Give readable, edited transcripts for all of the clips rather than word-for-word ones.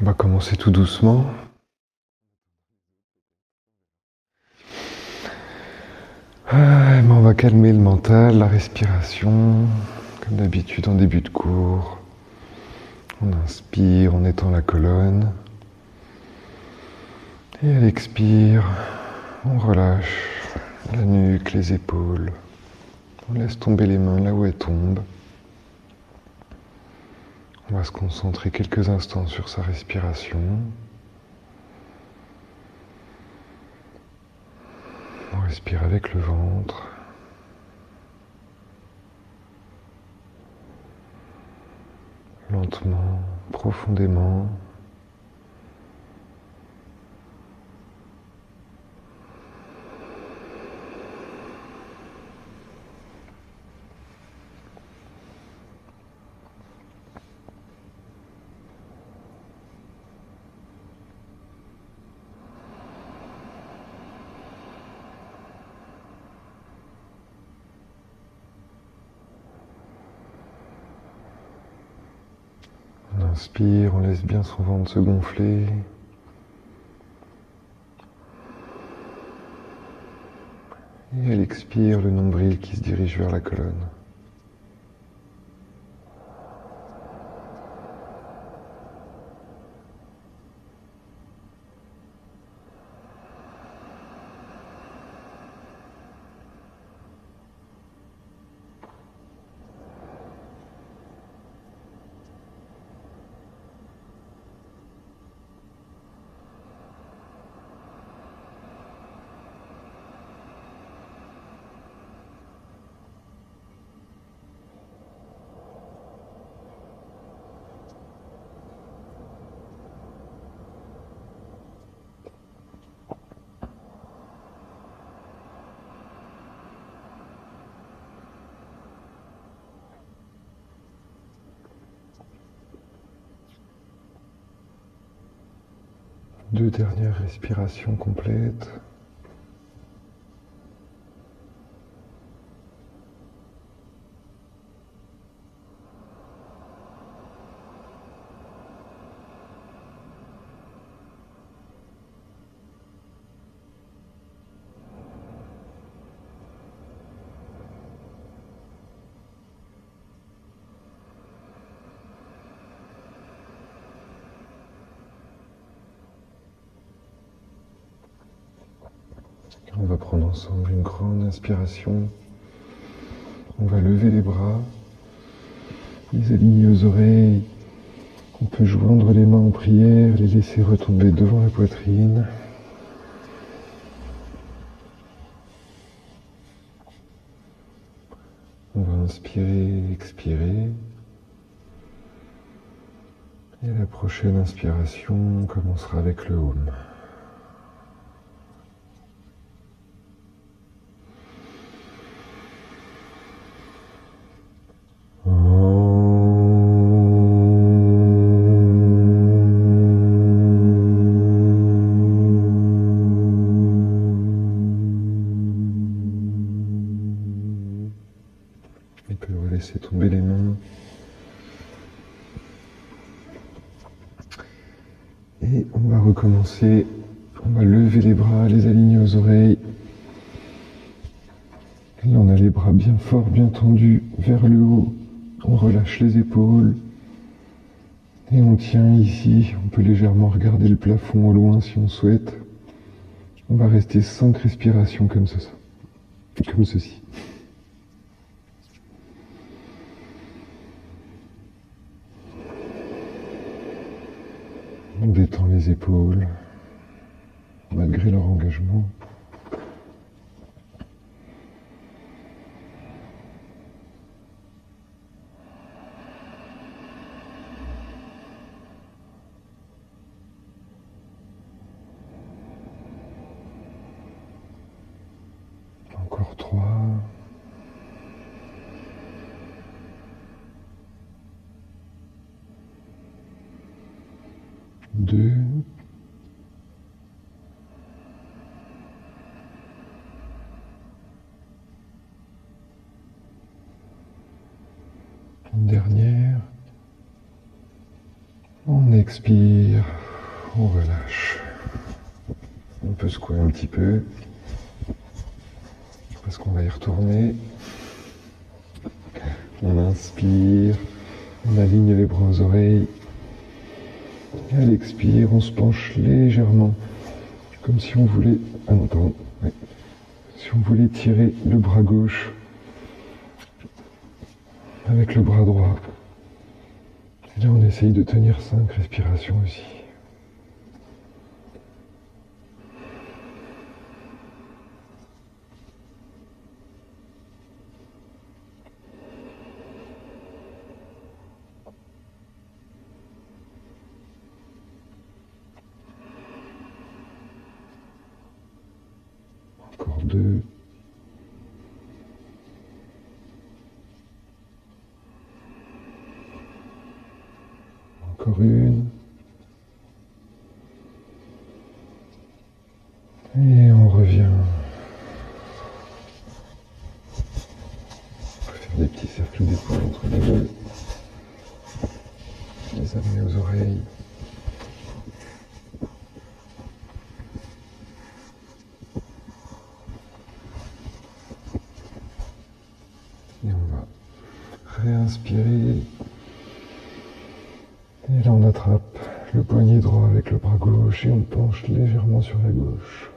On va commencer tout doucement. On va calmer le mental, la respiration, comme d'habitude en début de cours. On inspire, on étend la colonne. Et à l'expire, on relâche la nuque, les épaules. On laisse tomber les mains là où elles tombent. On va se concentrer quelques instants sur sa respiration. On respire avec le ventre. Lentement, profondément. On inspire, on laisse bien son ventre se gonfler. Et elle expire, le nombril qui se dirige vers la colonne. Deux dernières respirations complètes. On va prendre ensemble une grande inspiration. On va lever les bras, les aligner aux oreilles. On peut joindre les mains en prière, les laisser retomber devant la poitrine. On va inspirer, expirer. Et la prochaine inspiration commencera avec le Om. On peut laisser tomber les mains. Et on va recommencer. On va lever les bras, les aligner aux oreilles. Là, on a les bras bien forts, bien tendus vers le haut. On relâche les épaules. Et on tient ici. On peut légèrement regarder le plafond au loin si on souhaite. On va rester 5 respirations comme ça. Comme ceci. On détend les épaules, malgré leur engagement. Encore 3. 2. Une dernière. On expire, on relâche. On peut secouer un petit peu, parce qu'on va y retourner. On inspire, on aligne les bras aux oreilles. Et à l'expire, on se penche légèrement, comme si on voulait... Ah non, pardon. Ouais. Si on voulait tirer le bras gauche avec le bras droit. Et là, on essaye de tenir 5 respirations aussi. Encore 2. Encore 1. Et on revient. On peut faire des petits cercles d'épaules entre les deux. Les amener aux oreilles. Et on va réinspirer. Et là, on attrape le poignet droit avec le bras gauche et on penche légèrement sur la gauche.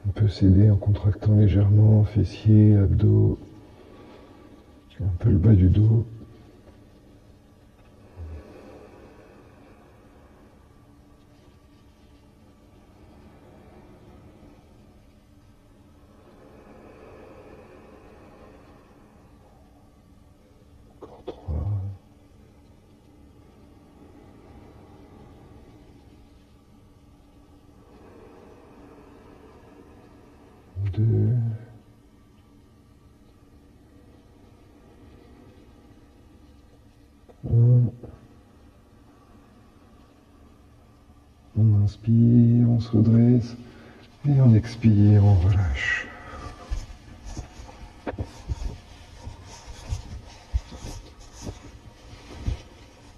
On peut s'aider en contractant légèrement fessiers, abdos, un peu le bas du dos. Encore 3. 2. 1. On inspire, on se redresse et on expire, on relâche.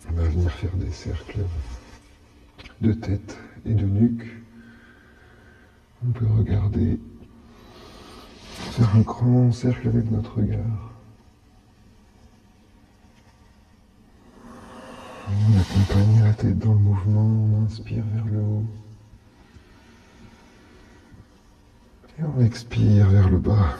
On va venir faire des cercles de tête et de nuque. On peut regarder, faire un grand cercle avec notre regard. On accompagne la tête dans le mouvement, on inspire vers le haut. Et on expire vers le bas.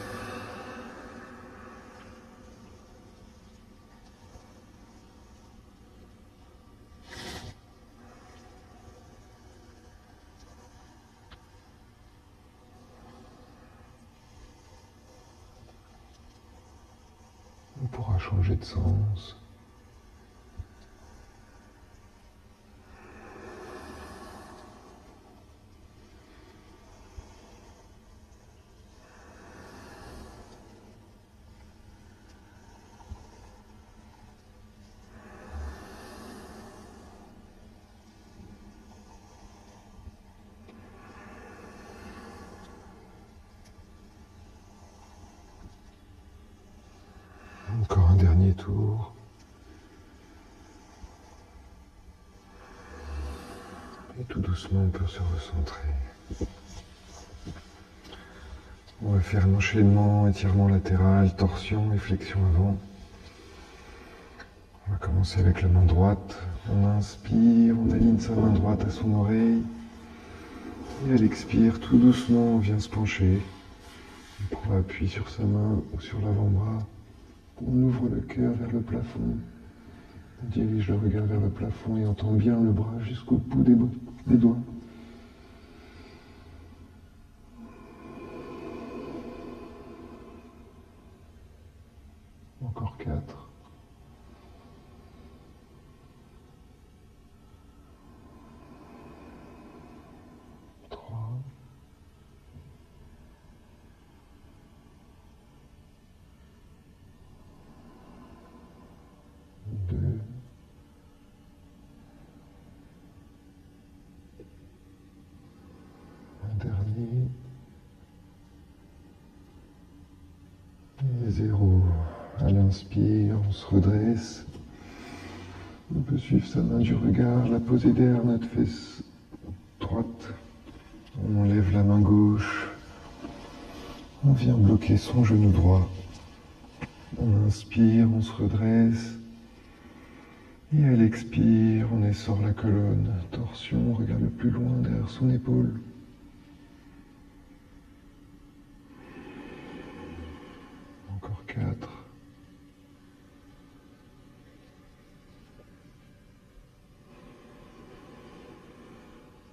On pourra changer de sens. Encore un dernier tour. Et tout doucement, on peut se recentrer. On va faire l'enchaînement, étirement latéral, torsion et flexion avant. On va commencer avec la main droite. On inspire, on aligne sa main droite à son oreille. Et à l'expire, tout doucement, on vient se pencher. On prend appui sur sa main ou sur l'avant-bras. On ouvre le cœur vers le plafond. On dirige le regard vers le plafond et on tend bien le bras jusqu'au bout des doigts. Encore 4. 3. 2. Un dernier. Et 0. À l'inspire, on se redresse. On peut suivre sa main du regard, la poser derrière notre fesse droite. On lève la main gauche. On vient bloquer son genou droit. On inspire, on se redresse. Et à l'expire, on essore la colonne. Torsion, on regarde le plus loin derrière son épaule. Encore 4.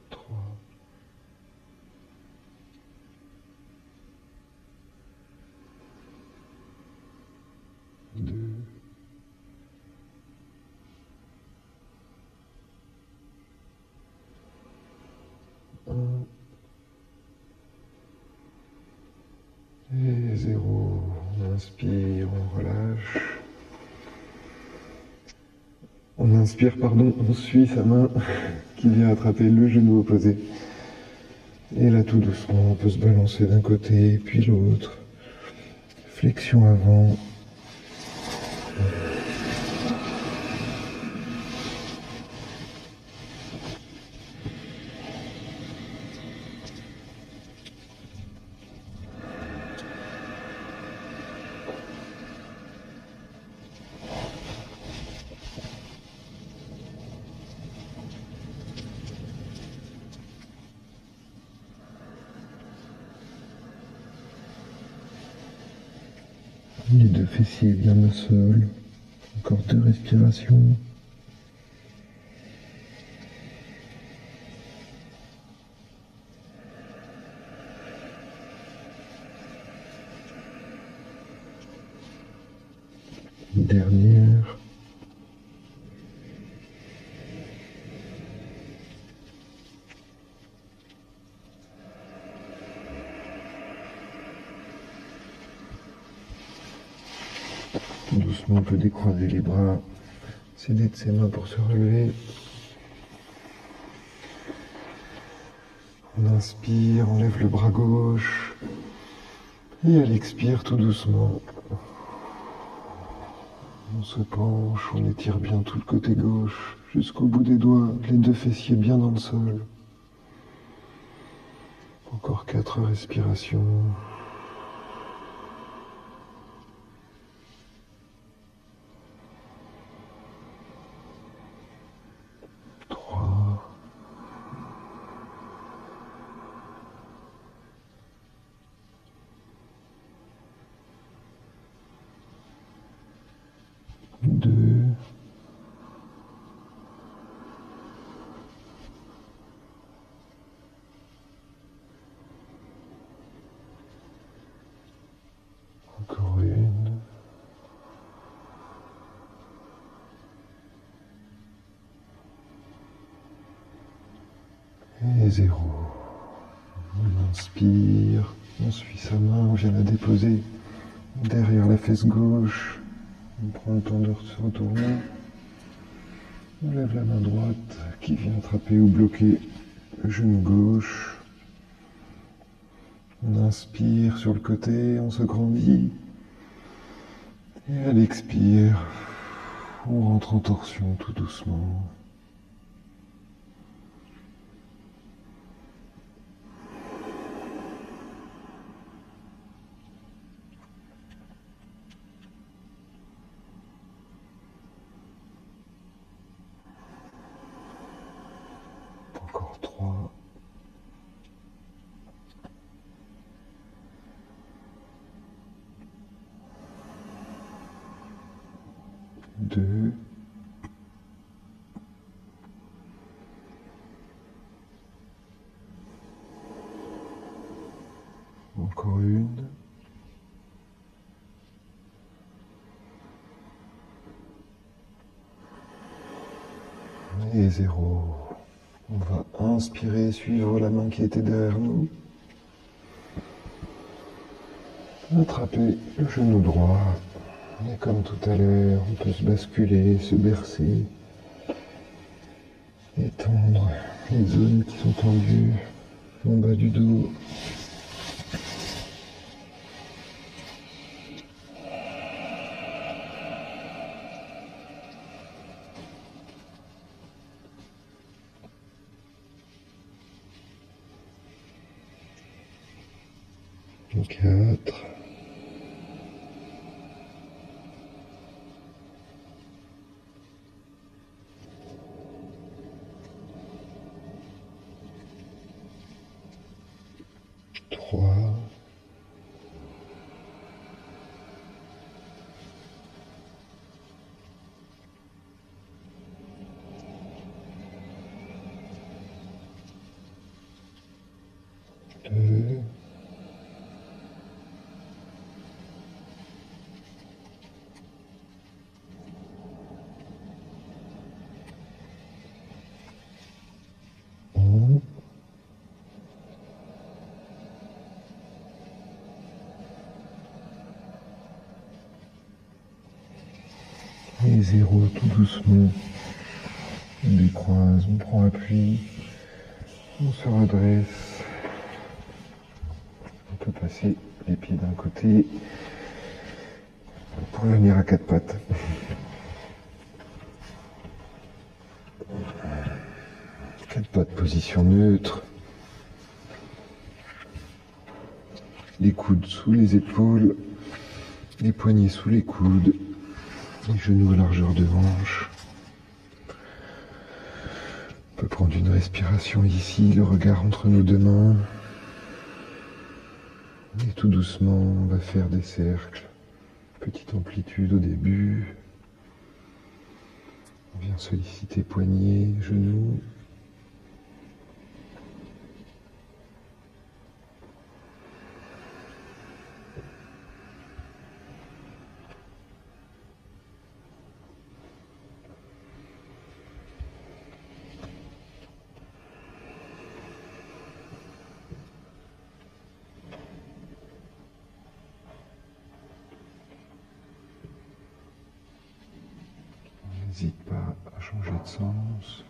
3. 2. 1. Et 0. On inspire, on relâche. On inspire, pardon, on suit sa main qui vient attraper le genou opposé. Et là, tout doucement, on peut se balancer d'un côté, puis l'autre. Flexion avant. Les deux fessiers bien au sol. Encore 2 respirations. Dernière. Doucement, on peut décroiser les bras, s'aider de ses mains pour se relever. On inspire, on lève le bras gauche. Et à l'expire, tout doucement. On se penche, on étire bien tout le côté gauche, jusqu'au bout des doigts, les 2 fessiers bien dans le sol. Encore 4 respirations. 3. Encore une. Et 0. On inspire, on suit sa main, on vient la déposer derrière la fesse gauche. On prend le temps de se retourner. On lève la main droite qui vient attraper ou bloquer le genou gauche. On inspire sur le côté, on se grandit. Et à l'expire, on rentre en torsion tout doucement. Encore 3. 2. Encore une. Et 0. On va inspirer, suivre la main qui était derrière nous. Attraper le genou droit. Et comme tout à l'heure, on peut se basculer, se bercer. Étendre les zones qui sont tendues en bas du dos. 4. Trois. Deux. Un. Et 0, tout doucement. On décroise, on prend appui, on se redresse. On peut passer les pieds d'un côté pour venir à 4 pattes. 4 pattes, position neutre. Les coudes sous les épaules, les poignets sous les coudes, les genoux à largeur de hanche. On peut prendre une respiration ici, le regard entre nos deux mains. Et tout doucement, on va faire des cercles. Petite amplitude au début. On vient solliciter poignets, genoux. N'hésite pas à changer de sens.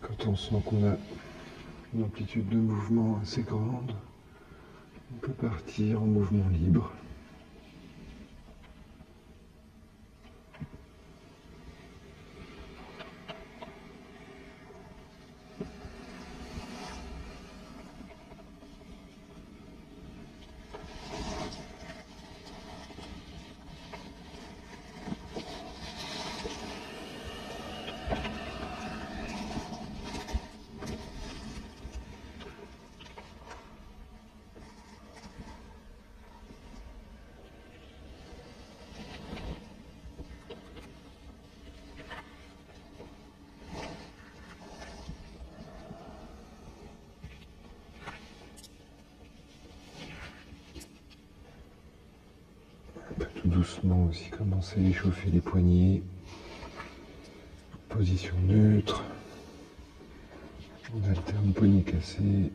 Quand on sent qu'on a une amplitude de mouvement assez grande, on peut partir en mouvement libre. Tout doucement aussi commencer à échauffer les poignets. Position neutre. On alterne poignet cassé.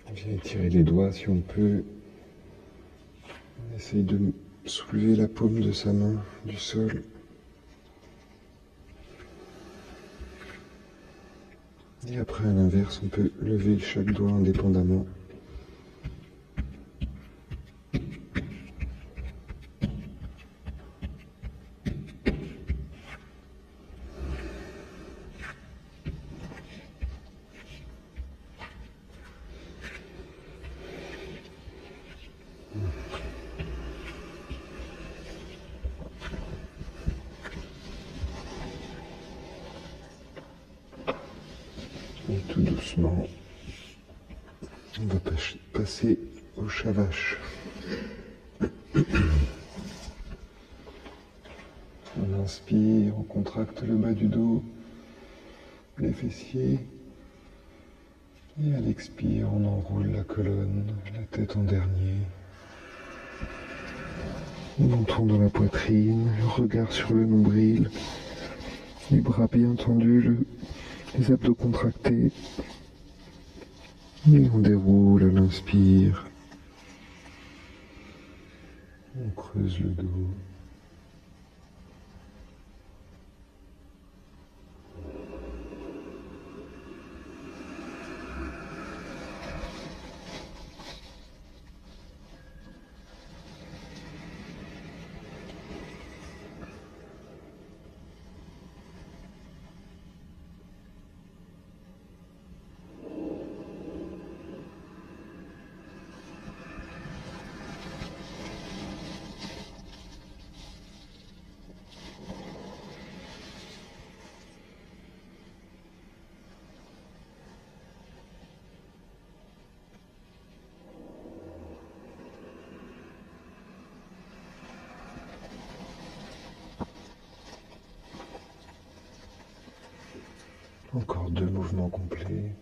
On vient étirer les doigts si on peut. On essaye de soulever la paume de sa main du sol. Et après, à l'inverse, on peut lever chaque doigt indépendamment. doucement, on va passer au chavache. On inspire, on contracte le bas du dos, les fessiers. Et à l'expire, on enroule la colonne, la tête en dernier. On menton dans la poitrine, le regard sur le nombril, les bras bien tendus, les abdos contractés. Et on déroule à l'inspire. On creuse le dos. Encore 2 mouvements complets.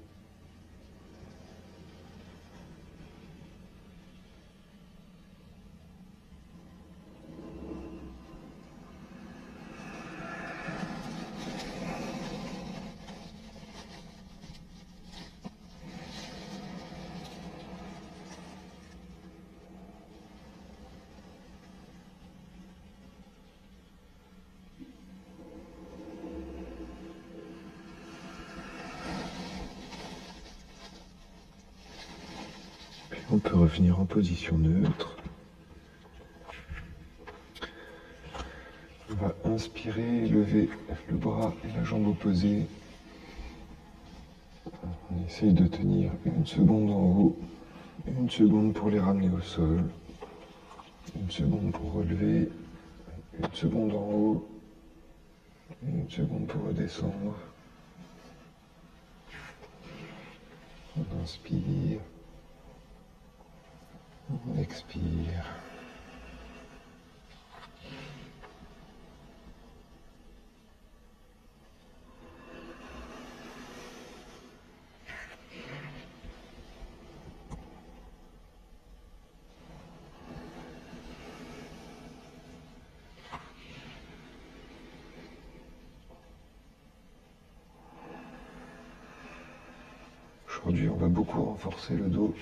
On peut revenir en position neutre. On va inspirer, lever le bras et la jambe opposée. On essaye de tenir 1 seconde en haut, 1 seconde pour les ramener au sol, 1 seconde pour relever, 1 seconde en haut, 1 seconde pour redescendre. On inspire. On expire. Aujourd'hui, on va beaucoup renforcer le dos.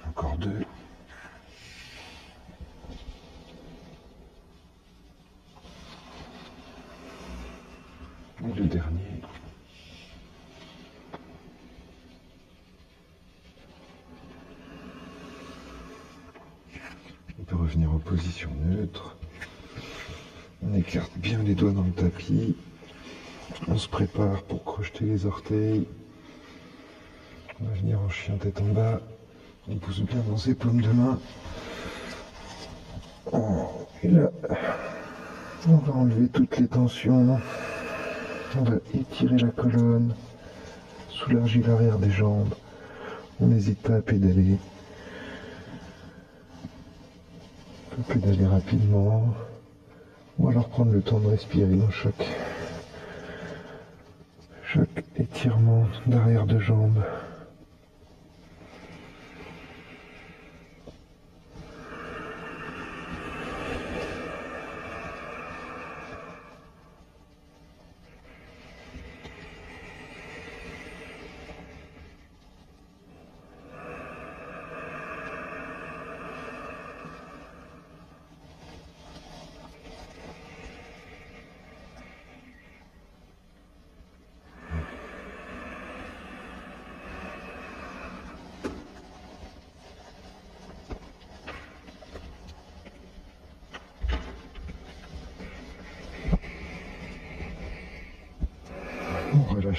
Encore 2. Et le dernier. On peut revenir en position neutre. On écarte bien les doigts dans le tapis. On se prépare pour crocheter les orteils. On va venir en chien tête en bas. On pousse bien dans ses paumes de main. Et là, on va enlever toutes les tensions. On va étirer la colonne, soulager l'arrière des jambes. On n'hésite pas à pédaler. On peut pédaler rapidement. Ou alors prendre le temps de respirer dans chaque étirement d'arrière de jambes.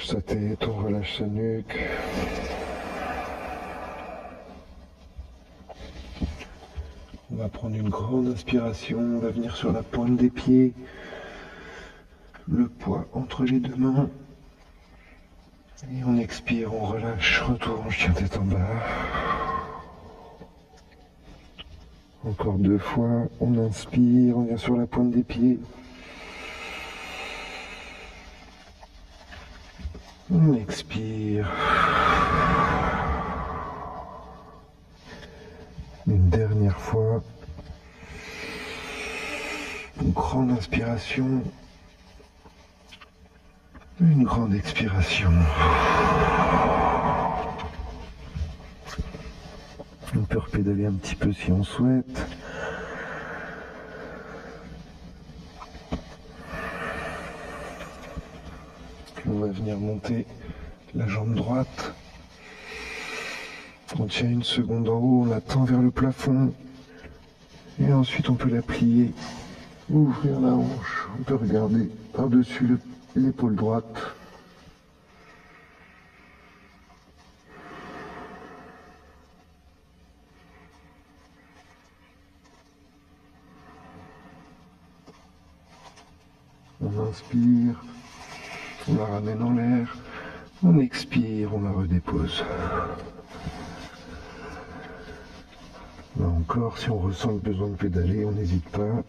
relâche sa tête, on relâche sa nuque. On va prendre une grande inspiration, on va venir sur la pointe des pieds, le poids entre les deux mains. Et on expire, on relâche, retour en chien tête en bas. Encore 2 fois, on inspire, on vient sur la pointe des pieds. On expire. Une dernière fois. Une grande inspiration. Une grande expiration. On peut repédaler un petit peu si on souhaite. Puis on va venir monter la jambe droite. On tient une seconde en haut, on la tend vers le plafond. Et ensuite on peut la plier, ouvrir la hanche. On peut regarder par-dessus l'épaule droite. On inspire, on la ramène en l'air, on expire, on la redépose. Là encore, si on ressent le besoin de pédaler, on n'hésite pas.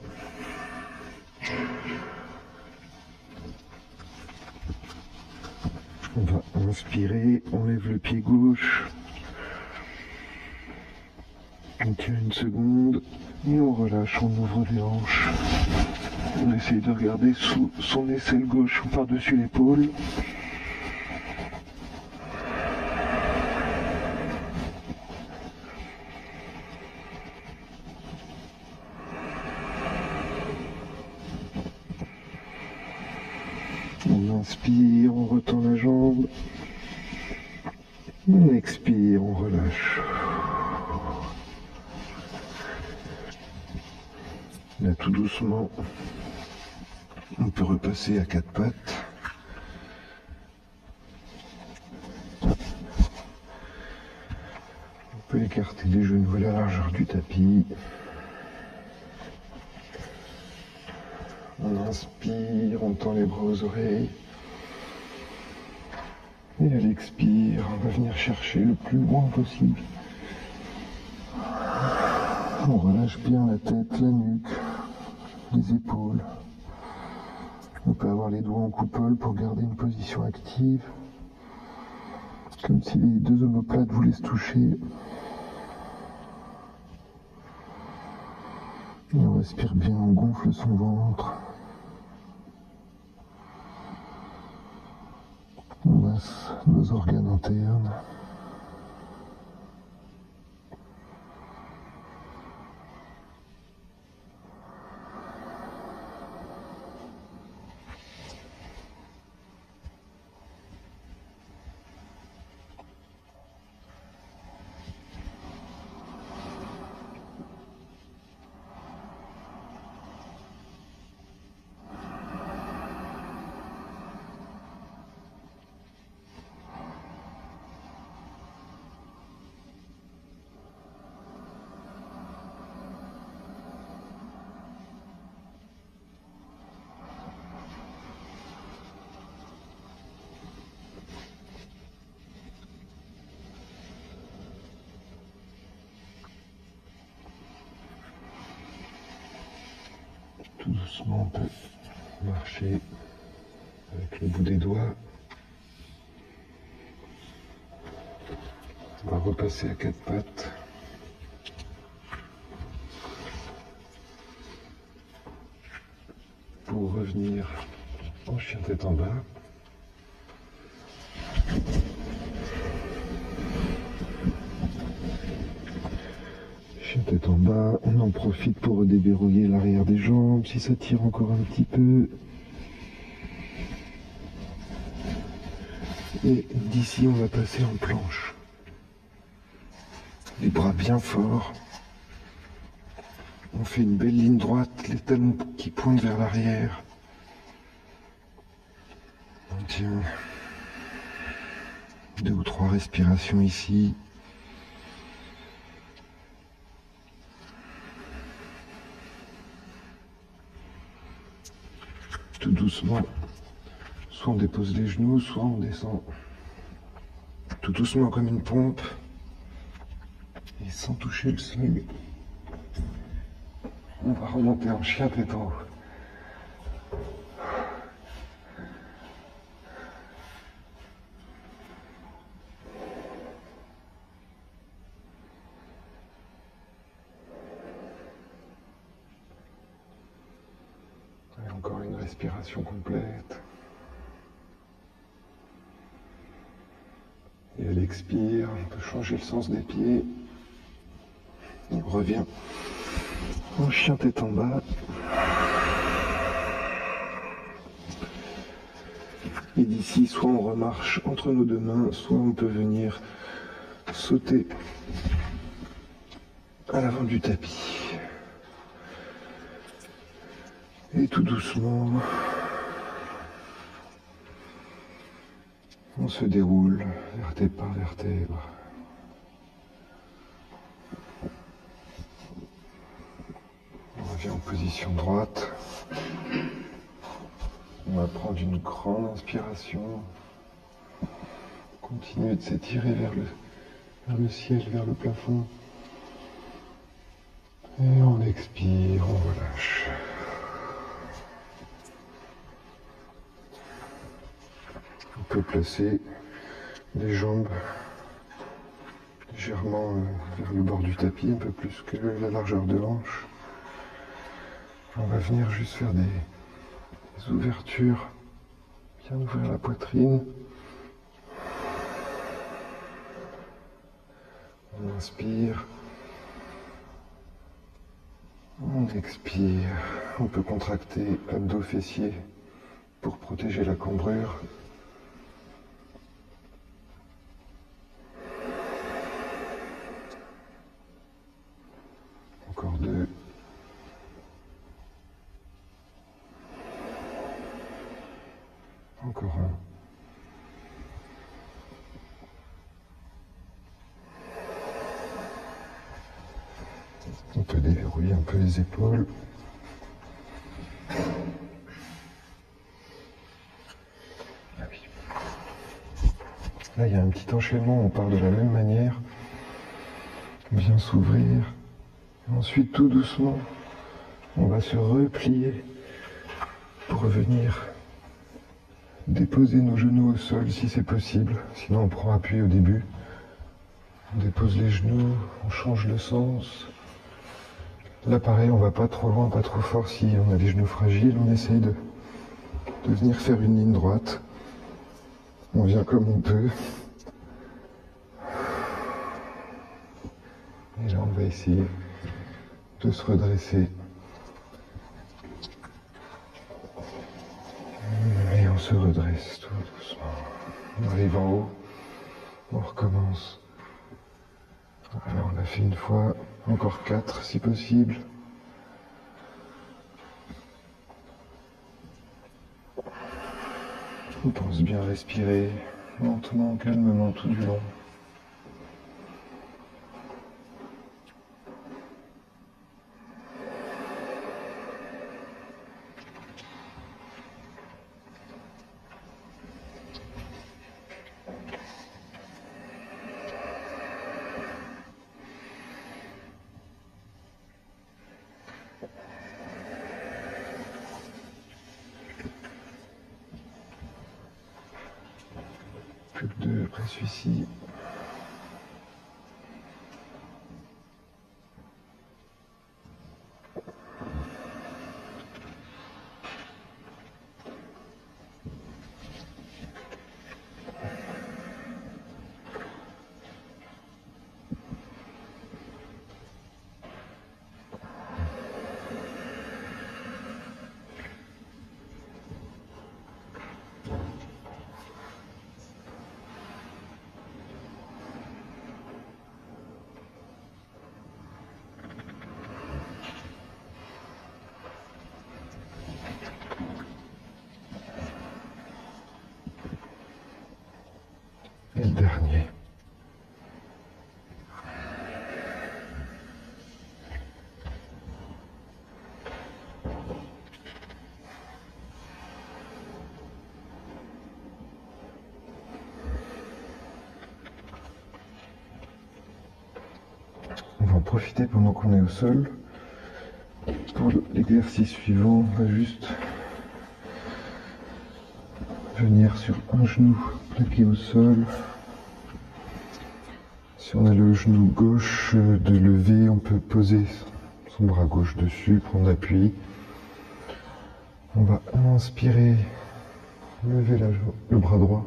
On va inspirer, on lève le pied gauche. On tient une seconde et on relâche, on ouvre les hanches. On essaye de regarder sous son aisselle gauche ou par-dessus l'épaule. On inspire, on retend la jambe. On expire, on relâche. Là, tout doucement, on peut repasser à 4 pattes. On peut écarter les genoux à la largeur du tapis. On inspire, on tend les bras aux oreilles. Et à l'expire, on va venir chercher le plus loin possible. On relâche bien la tête, la nuque, les épaules. On peut avoir les doigts en coupole pour garder une position active. Comme si les deux omoplates voulaient se toucher. Et on respire bien, on gonfle son ventre. On masse nos organes internes. Tout doucement, on peut marcher avec le bout des doigts. On va repasser à 4 pattes. Pour revenir en chien tête en bas. Chien tête en bas, on en profite pour redéverrouiller l'arrière des jambes si ça tire encore un petit peu. Et d'ici, on va passer en planche. Les bras bien forts. On fait une belle ligne droite, les talons qui pointent vers l'arrière. On tient. 2 ou 3 respirations ici. Tout doucement, soit on dépose les genoux, soit on descend tout doucement comme une pompe et sans toucher le sol. On va remonter en chien tête en haut. Et encore une respiration complète. Et elle expire, on peut changer le sens des pieds. On revient en chien tête en bas. Et d'ici, soit on remarche entre nos deux mains, soit on peut venir sauter à l'avant du tapis. Et tout doucement, on se déroule vertèbre par vertèbre. On revient en position droite. On va prendre une grande inspiration. Continuer de s'étirer vers le ciel, vers le plafond. Et on expire, on relâche. On peut placer les jambes légèrement vers le bord du tapis, un peu plus que la largeur de hanche. On va venir juste faire des ouvertures, bien ouvrir la poitrine. On inspire. On expire. On peut contracter abdos fessiers pour protéger la cambrure. Encore 2. Encore 1. On peut déverrouiller un peu les épaules. Ah oui. Là, il y a un petit enchaînement. On part de la même manière. Bien s'ouvrir. Ensuite, tout doucement, on va se replier pour revenir déposer nos genoux au sol si c'est possible. Sinon, on prend appui au début. On dépose les genoux, on change le sens. Là, pareil, on va pas trop loin, pas trop fort. Si on a les genoux fragiles, on essaye de venir faire une ligne droite. On vient comme on peut. Et là, on va essayer de se redresser. Et on se redresse tout doucement. On arrive en haut, on recommence. Alors on l'a fait une fois, encore 4 si possible. On pense bien respirer, lentement, calmement, tout du long. Plus que 2 après celui-ci. le dernier. On va en profiter pendant qu'on est au sol. Pour l'exercice suivant, on va juste venir sur un genou plaqué au sol. Si on a le genou gauche de lever, on peut poser son bras gauche dessus, prendre appui. On va inspirer, lever le bras droit,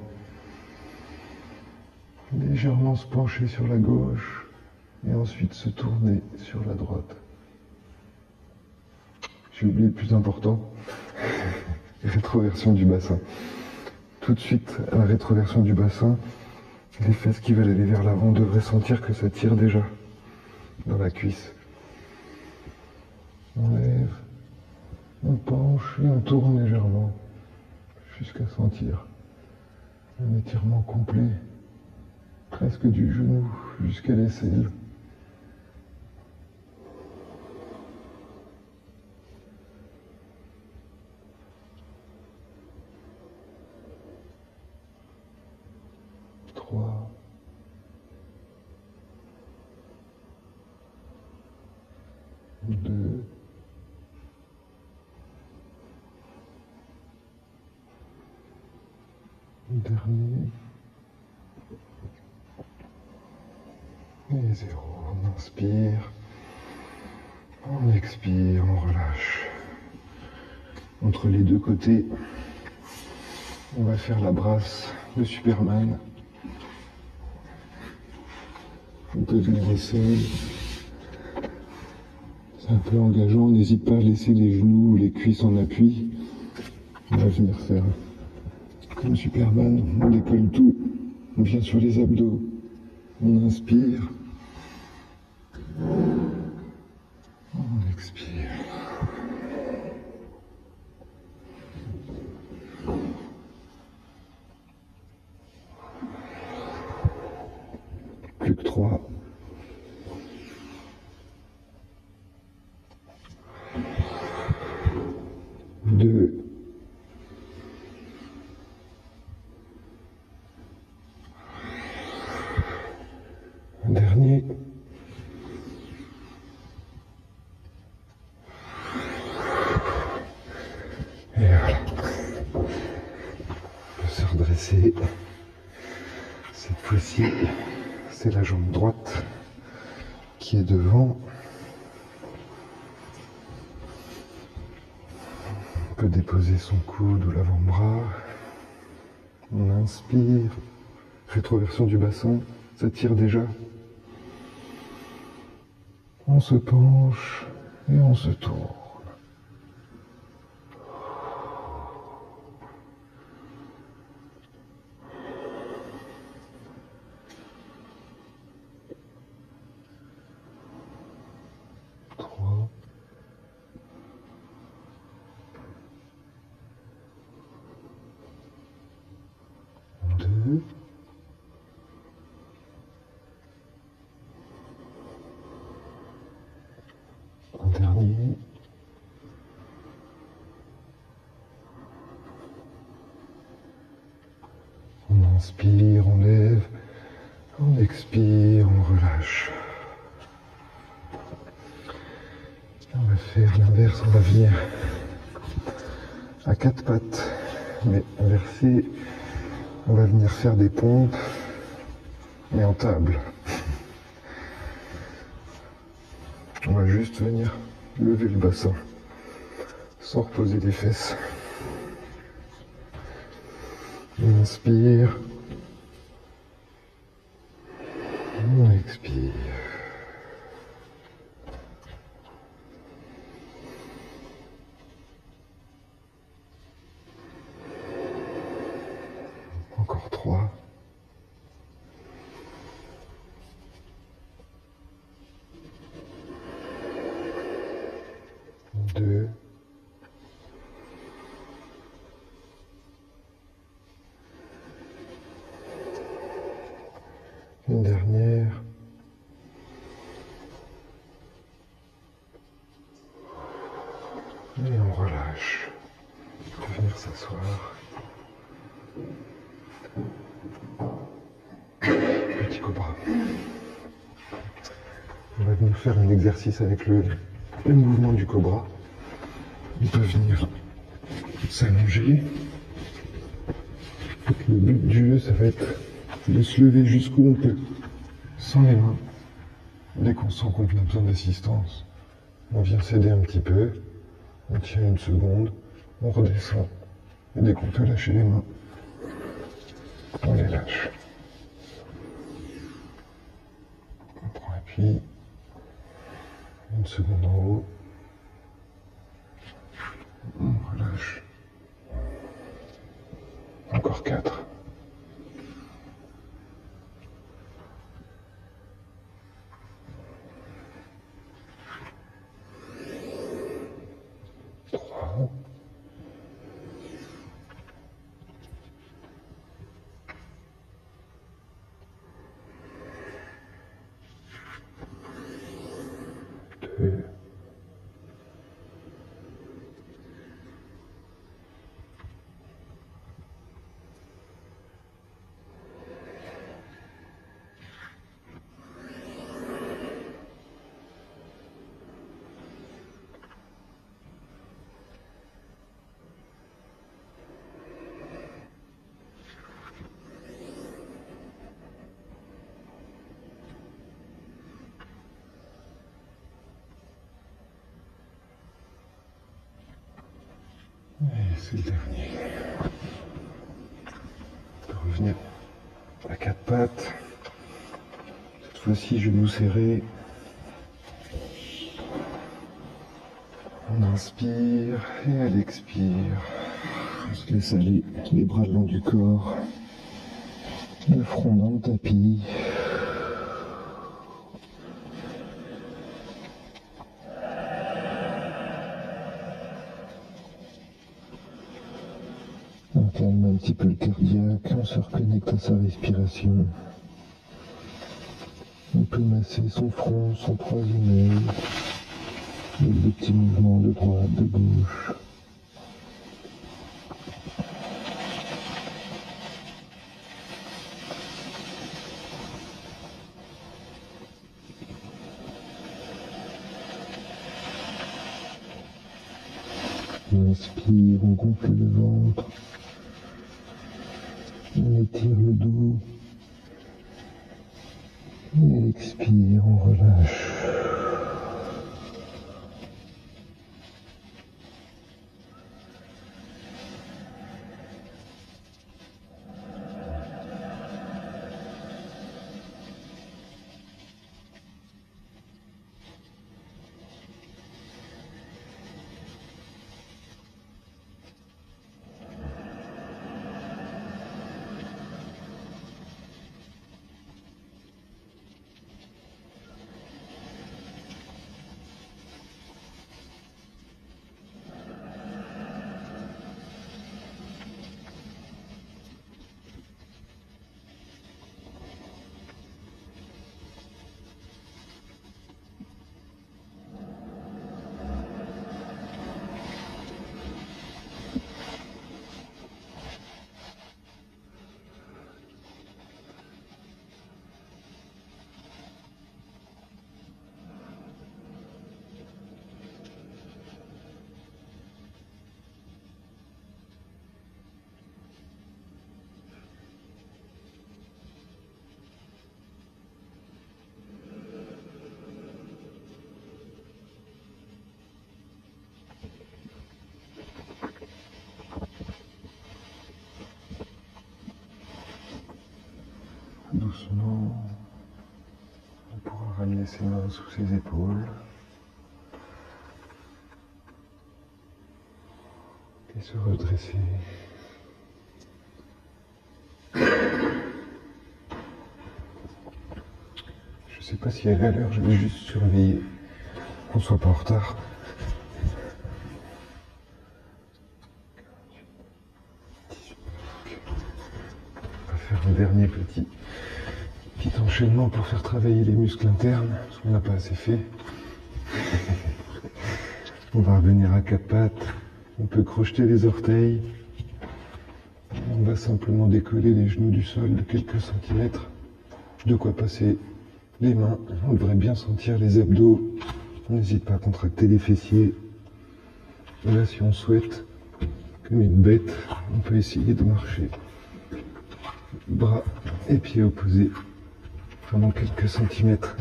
légèrement se pencher sur la gauche et ensuite se tourner sur la droite. J'ai oublié le plus important, rétroversion du bassin. Tout de suite, à la rétroversion du bassin, les fesses qui veulent aller vers l'avant devraient sentir que ça tire déjà dans la cuisse. On lève, on penche et on tourne légèrement jusqu'à sentir un étirement complet, presque du genou jusqu'à l'aisselle. Trois. Deux. Dernier. Et 0. On inspire. On expire, on relâche. Entre les deux côtés, on va faire la brasse de Superman. On peut venir au sol. C'est un peu engageant, n'hésite pas à laisser les genoux ou les cuisses en appui. On va venir faire comme Superman, on décolle tout, on vient sur les abdos, on inspire, on expire. Plus que 3. Deux. Un dernier. Et voilà. On peut se redresser. Cette fois-ci, c'est la jambe droite qui est devant. On peut déposer son coude ou l'avant-bras. On inspire. Rétroversion du bassin, ça tire déjà. On se penche et on se tourne. Trois. Deux. Un dernier. On inspire, on lève, on expire, on relâche. On va faire l'inverse, on va venir à quatre pattes, mais inversé. On va venir faire des pompes, mais en table. On va juste venir lever le bassin, sans reposer les fesses. On inspire. On expire. Encore 3. 2. 1. Une dernière. Et on relâche. On peut venir s'asseoir. Petit cobra. On va venir faire un exercice avec le mouvement du cobra. On peut venir s'allonger. Le but du jeu, ça va être de se lever jusqu'où on peut, sans les mains. Dès qu'on sent qu'on a besoin d'assistance, on vient s'aider un petit peu, on tient une seconde, on redescend. Et dès qu'on peut lâcher les mains, on les lâche. On prend appui, une seconde en haut, on relâche. Encore 4. 3. 2. Et c'est le dernier. On peut revenir à 4 pattes. Cette fois-ci, genoux serrés. On inspire et elle expire. On se laisse aller, les bras le long du corps. Le front dans le tapis. On calme un petit peu le cardiaque, on se reconnecte à sa respiration. On peut masser son front, son troisième œil, avec des petits mouvements de droite, de gauche. On inspire, on gonfle le ventre, on étire le dos, et elle expire, on relâche. Doucement, on pourra ramener ses mains sous ses épaules et se redresser. Je sais pas si elle est à l'heure, je vais juste surveiller qu'on soit pas en retard. On va faire un dernier petit Petit enchaînement pour faire travailler les muscles internes, parce qu'on n'a pas assez fait. On va revenir à quatre pattes. On peut crocheter les orteils. On va simplement décoller les genoux du sol de quelques centimètres. De quoi passer les mains. On devrait bien sentir les abdos. On n'hésite pas à contracter les fessiers. Et là, si on souhaite, comme une bête, on peut essayer de marcher. Bras et pieds opposés. Vraiment quelques centimètres.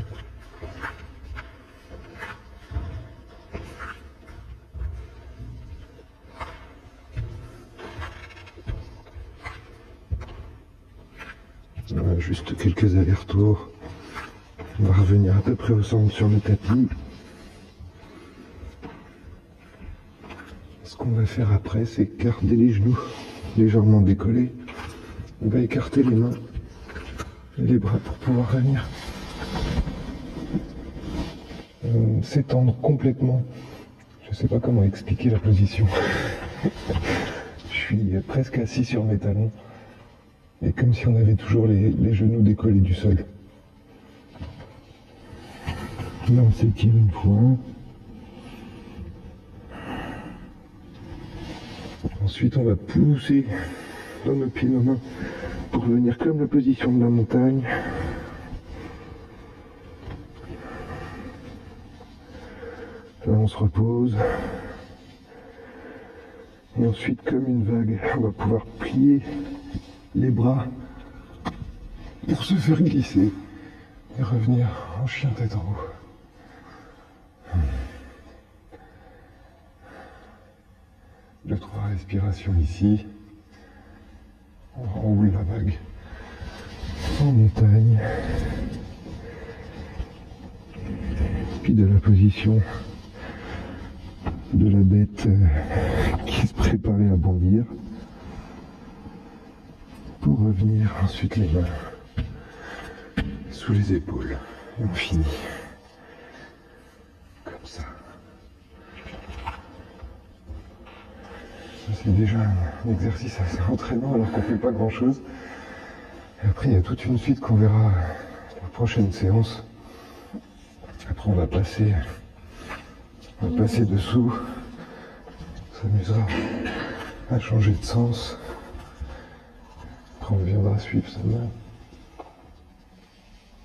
Voilà, juste quelques allers-retours. On va revenir à peu près au centre sur le tapis. Ce qu'on va faire après, c'est garder les genoux légèrement décollés. On va écarter les mains et les bras pour pouvoir venir s'étendre complètement. Je ne sais pas comment expliquer la position. Je suis presque assis sur mes talons. Et comme si on avait toujours les genoux décollés du sol. Là, on s'étire une fois. Ensuite, on va pousser dans nos pieds, nos mains, pour venir comme la position de la montagne. Là, on se repose. Et ensuite, comme une vague, on va pouvoir plier les bras pour se faire glisser et revenir en chien tête en haut. 2-3 respirations ici. On roule la vague en montagne. Puis de la position de la bête qui se préparait à bondir. Pour revenir ensuite les mains sous les épaules. Et on finit comme ça. C'est déjà un exercice assez entraînant alors qu'on ne fait pas grand chose. Et après il y a toute une suite qu'on verra la prochaine séance. Après on va passer dessous. On s'amusera à changer de sens. Après on viendra suivre sa main.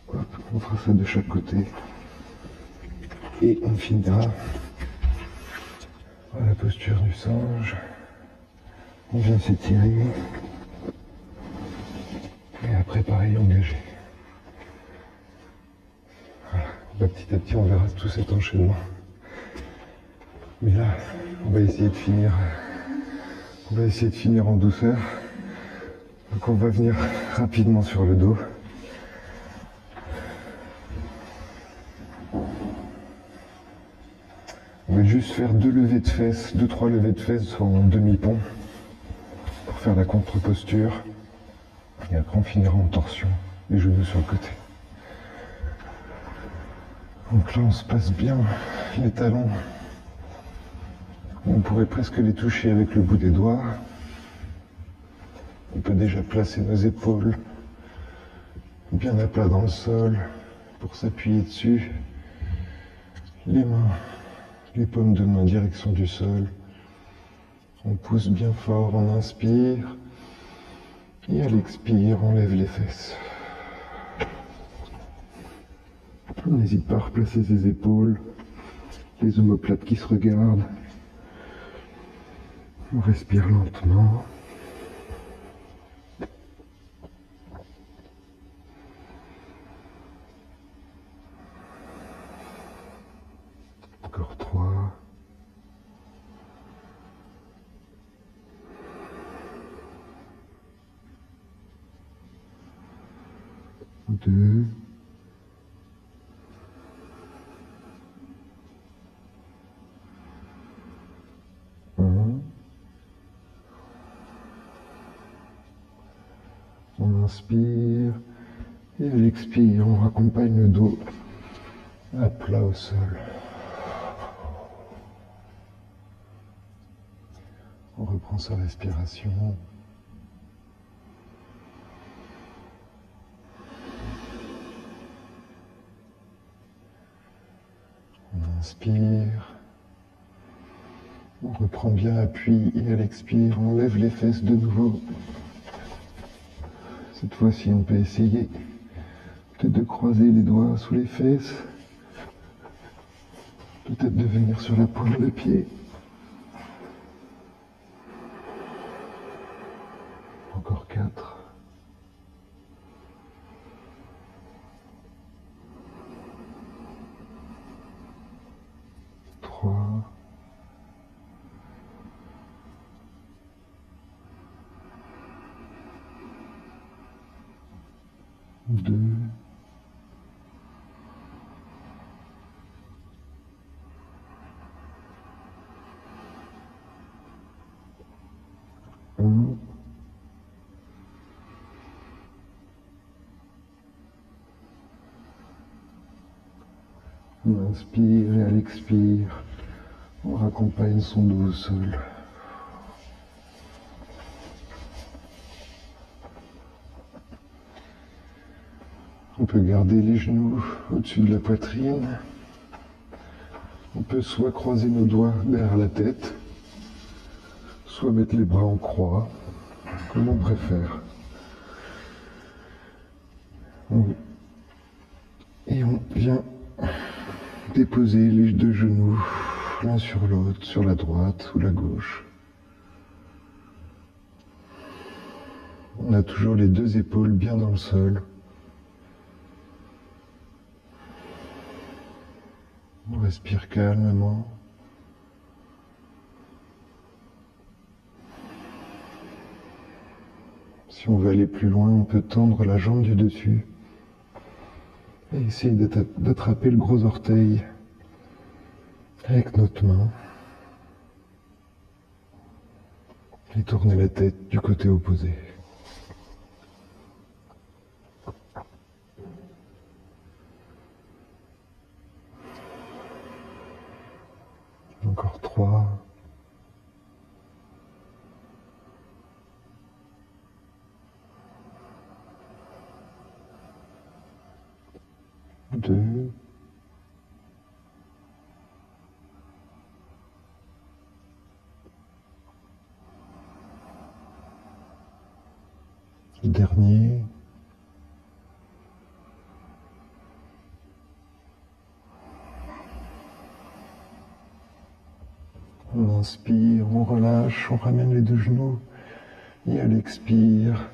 Hop, on fera ça de chaque côté. Et on finira à la posture du singe. On vient s'étirer. Et après pareil, engagé. Voilà. Bah, petit à petit on verra tout cet enchaînement. Mais là, on va essayer de finir. On va essayer de finir en douceur. Donc on va venir rapidement sur le dos. On va juste faire 2 levées de fesses, 2-3 levées de fesses en demi-pont pour faire la contre-posture. Et après on finira en torsion, les genoux sur le côté. Donc là on se passe bien les talons. On pourrait presque les toucher avec le bout des doigts. On peut déjà placer nos épaules bien à plat dans le sol pour s'appuyer dessus. Les mains, les paumes de main direction du sol. On pousse bien fort, on inspire. Et à l'expire, on lève les fesses. On n'hésite pas à replacer ses épaules, les omoplates qui se regardent. On respire lentement. Encore 3. 2. 1. On inspire et à l'expire, on raccompagne le dos à plat au sol. On reprend sa respiration. inspire. On reprend bien appui et à l'expire, on lève les fesses de nouveau. Cette fois-ci, on peut essayer peut-être de croiser les doigts sous les fesses. Peut-être de venir sur la pointe de pied. Encore 4. 3. 2. 1. On inspire et à l'expire, on raccompagne son dos au sol. On peut garder les genoux au-dessus de la poitrine. On peut soit croiser nos doigts derrière la tête, soit mettre les bras en croix, comme on préfère. Et on vient déposer les deux genoux l'un sur l'autre, sur la droite ou la gauche. On a toujours les deux épaules bien dans le sol. On respire calmement. Si on veut aller plus loin, on peut tendre la jambe du dessus et essayer d'attraper le gros orteil avec notre main et tourner la tête du côté opposé. Encore 3. 2. 1. Dernier. On inspire, on relâche, on ramène les deux genoux et à l'expire,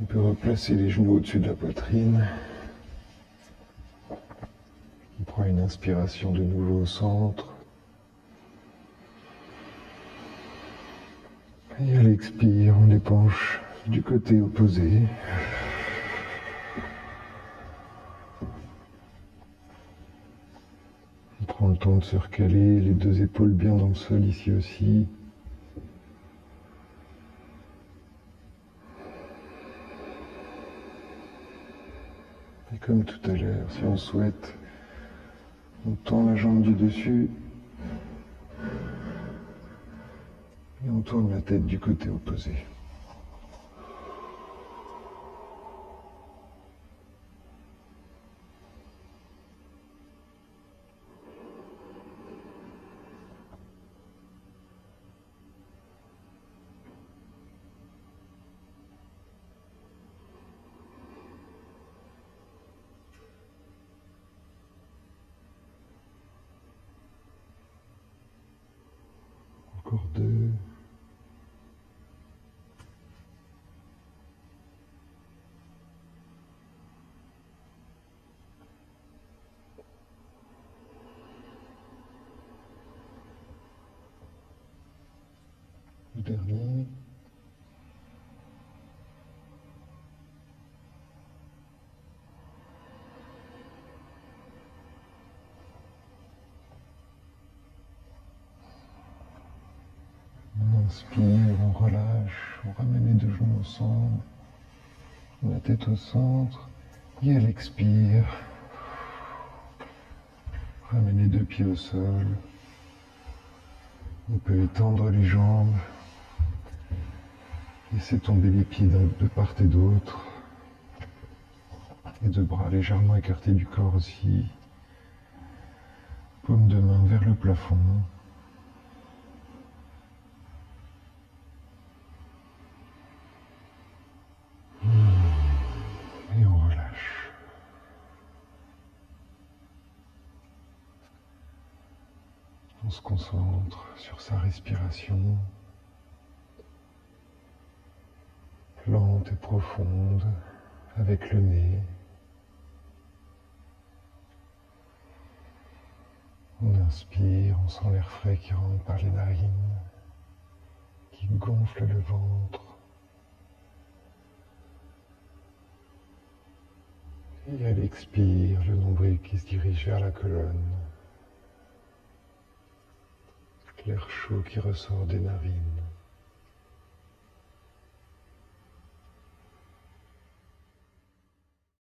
on peut replacer les genoux au-dessus de la poitrine. On prend une inspiration de nouveau au centre. Et à l'expire, on les penche du côté opposé. On prend le temps de se recaler, les deux épaules bien dans le sol ici aussi. Et comme tout à l'heure, si on souhaite, on tend la jambe du dessus et on tourne la tête du côté opposé. Encore 2. 1. Dernier. On inspire, on relâche, on ramène les deux genoux au centre, la tête au centre, et à l'expire, ramène les deux pieds au sol. On peut étendre les jambes, laisser tomber les pieds de part et d'autre, et deux bras légèrement écartés du corps aussi. Paume plafond. Et on relâche. On se concentre sur sa respiration, lente et profonde, avec le nez. On inspire, on sent l'air frais qui rentre par les narines, qui gonfle le ventre. Et elle expire, le nombril qui se dirige vers la colonne. L'air chaud qui ressort des narines.